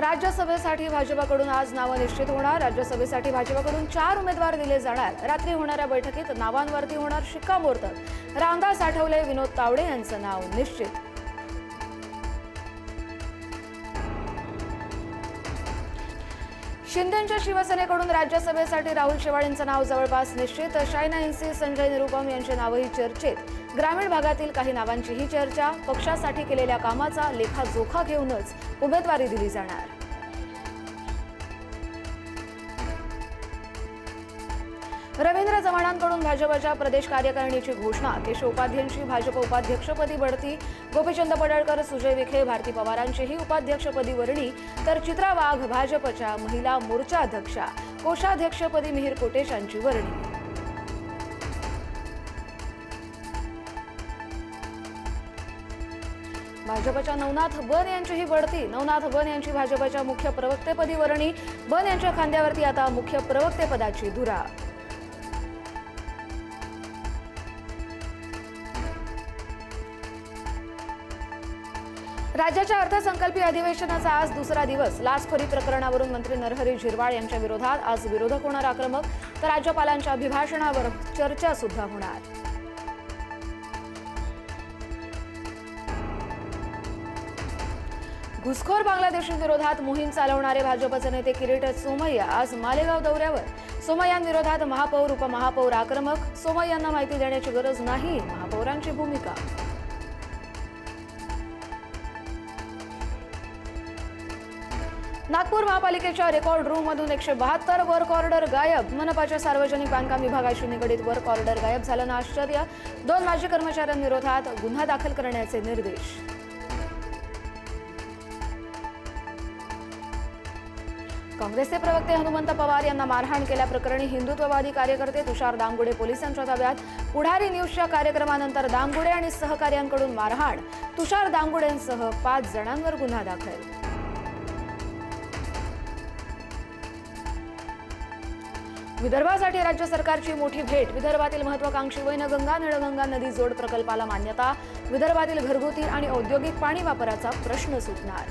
राज्यसभेसाठी भाजपकडून आज नावं निश्चित होणार। राज्यसभेसाठी भाजपकडून 4 उमेदवार दिले जाणार। रात्री होणाऱ्या बैठकीत नावांवरती होणार शिक्कामोर्तब। रामदास आठवले, विनोद तावडे यांचं नाव निश्चित। शिंदेंच्या शिवसेनेकडून राज्यसभेसाठी राहुल शेवाळेंचं नाव जवळपास निश्चित। शायना एनसी, संजय निरुपम यांची नावही चर्चेत। ग्रामीण भागातील काही नावांचीही चर्चा। पक्षासाठी केलेल्या कामाचा लेखाजोखा घेऊनच उमेदवारी दिली जाणार। रवींद्र चव्हाणांकडून भाजपच्या प्रदेश कार्यकारिणीची घोषणा। केशव उपाध्यांची भाजप उपाध्यक्षपदी बढती। गोपीचंद पडळकर, सुजय विखे, भारती पवारांचीही उपाध्यक्षपदी वर्णी, तर चित्रा वाघ भाजपच्या महिला मोर्चा अध्यक्षा। कोषाध्यक्षपदी मिहिर कोटेश यांची वर्णी। भाजपच्या नवनाथ बन यांचीही बढती। नवनाथ बन यांची भाजपच्या मुख्य प्रवक्तेपदी वर्णी। बन यांच्या खांद्यावरती आता मुख्य प्रवक्तेपदाची धुरा। राज्याच्या अर्थसंकल्पीय अधिवेशनाचा आज दुसरा दिवस। लाचखोरी प्रकरणावरून मंत्री नरहरी झिरवाळ यांच्या विरोधात आज विरोधक होणार आक्रमक, तर राज्यपालांच्या अभिभाषणावर चर्चा सुद्धा होणार। घुसखोर बांगलादेशींविरोधात मोहीम चालवणारे भाजपचे नेते किरीट सोमय्या आज मालेगाव दौऱ्यावर। सोमय्यांविरोधात महापौर, उपमहापौर आक्रमक। सोमय्यांना माहिती देण्याची गरज नाही, महापौरांची भूमिका। नागपूर महापालिकेच्या रेकॉर्ड रूममधून 172 वर्क ऑर्डर गायब। मनपाच्या सार्वजनिक बांधकाम विभागाशी निगडीत वर्क ऑर्डर गायब झाल्यानं आश्चर्य। 2 माजी कर्मचाऱ्यांविरोधात गुन्हा दाखल करण्याचे निर्देश। काँग्रेसचे प्रवक्ते हनुमंत पवार यांना मारहाण केल्याप्रकरणी हिंदुत्ववादी कार्यकर्ते तुषार दामगुडे पोलिसांच्या ताब्यात। पुढारी न्यूजच्या कार्यक्रमानंतर दामगुडे आणि सहकार्यांकडून मारहाण। तुषार दामगुडेंसह 5 जणांवर गुन्हा दाखल। विदर्भासाठी राज्य सरकारची मोठी भेट। विदर्भातील महत्त्वाकांक्षी वैनगंगा निळगंगा नदी जोड प्रकल्पाला मान्यता। विदर्भातील घरगुती आणि औद्योगिक पाणी वापराचा प्रश्न सुटणार।